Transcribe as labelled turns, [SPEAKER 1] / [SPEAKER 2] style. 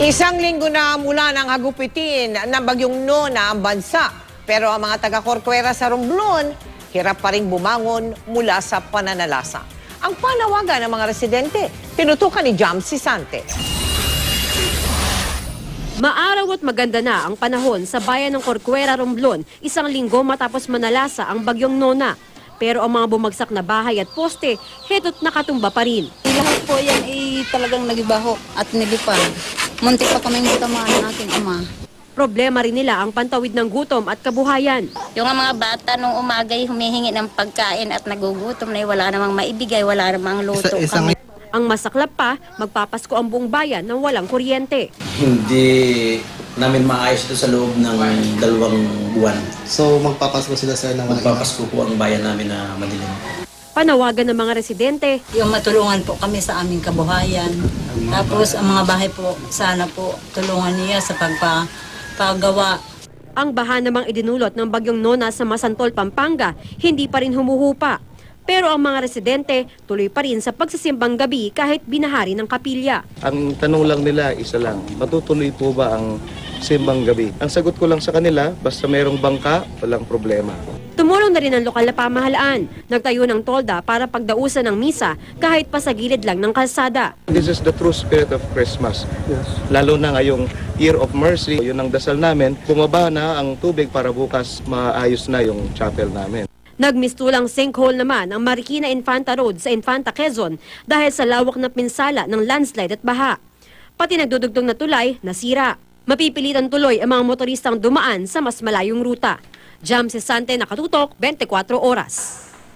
[SPEAKER 1] Isang linggo na mula ng hagupitin ng bagyong Nona ang bansa. Pero ang mga taga-Corcuera sa Romblon, hirap pa rin bumangon mula sa pananalasa. Ang panawagan ng mga residente, tinutukan ni Jam Sisante.
[SPEAKER 2] Maaraw at maganda na ang panahon sa bayan ng Corcuera, Romblon, isang linggo matapos manalasa ang bagyong Nona. Pero ang mga bumagsak na bahay at poste, heto't nakatumba pa rin.
[SPEAKER 3] Lahat po yan ay talagang nagibaho at nilipad. Muntik pa kaming tamaan ng aking ama.
[SPEAKER 2] Problema rin nila ang pantawid ng gutom at kabuhayan.
[SPEAKER 4] Yung mga bata nung umagay humihingi ng pagkain at nagugutom na wala namang maibigay, wala namang luto kami.
[SPEAKER 2] Ang masaklap pa, magpapasko ang buong bayan ng walang kuryente.
[SPEAKER 5] Hindi namin maayos ito sa loob ng 2 buwan.
[SPEAKER 6] So magpapasko sila sa ng
[SPEAKER 5] Magpapasko po ang bayan namin na madilim.
[SPEAKER 2] Panawagan ng mga residente,
[SPEAKER 3] Yung matulungan po kami sa aming kabuhayan. Tapos ang mga bahay po, sana po tulungan niya sa paggawa.
[SPEAKER 2] ang baha namang idinulot ng bagyong Nona sa Masantol, Pampanga, hindi pa rin humuhupa. Pero ang mga residente tuloy pa rin sa pagsisimbang gabi kahit binahari ng kapilya.
[SPEAKER 7] Ang tanong lang nila, isa lang, matutuloy po ba ang simbang gabi? Ang sagot ko lang sa kanila, basta mayroong bangka, walang problema.
[SPEAKER 2] Tumulong na rin ang lokal na pamahalaan. Nagtayo ng tolda para pagdausan ng misa kahit pa sa gilid lang ng kalsada.
[SPEAKER 7] This is the true spirit of Christmas. Lalo na ngayong Year of Mercy, yun ang dasal namin, bumaba na ang tubig para bukas maayos na yung chapel namin.
[SPEAKER 2] Nagmistulang sinkhole naman ang Marikina Infanta Road sa Infanta, Quezon dahil sa lawak na pinsala ng landslide at baha. Pati nagdudugtong na tulay, nasira. Mapipilitan tuloy ang mga motoristang dumaan sa mas malayong ruta. Jam Sisante, nakatutok, 24 oras.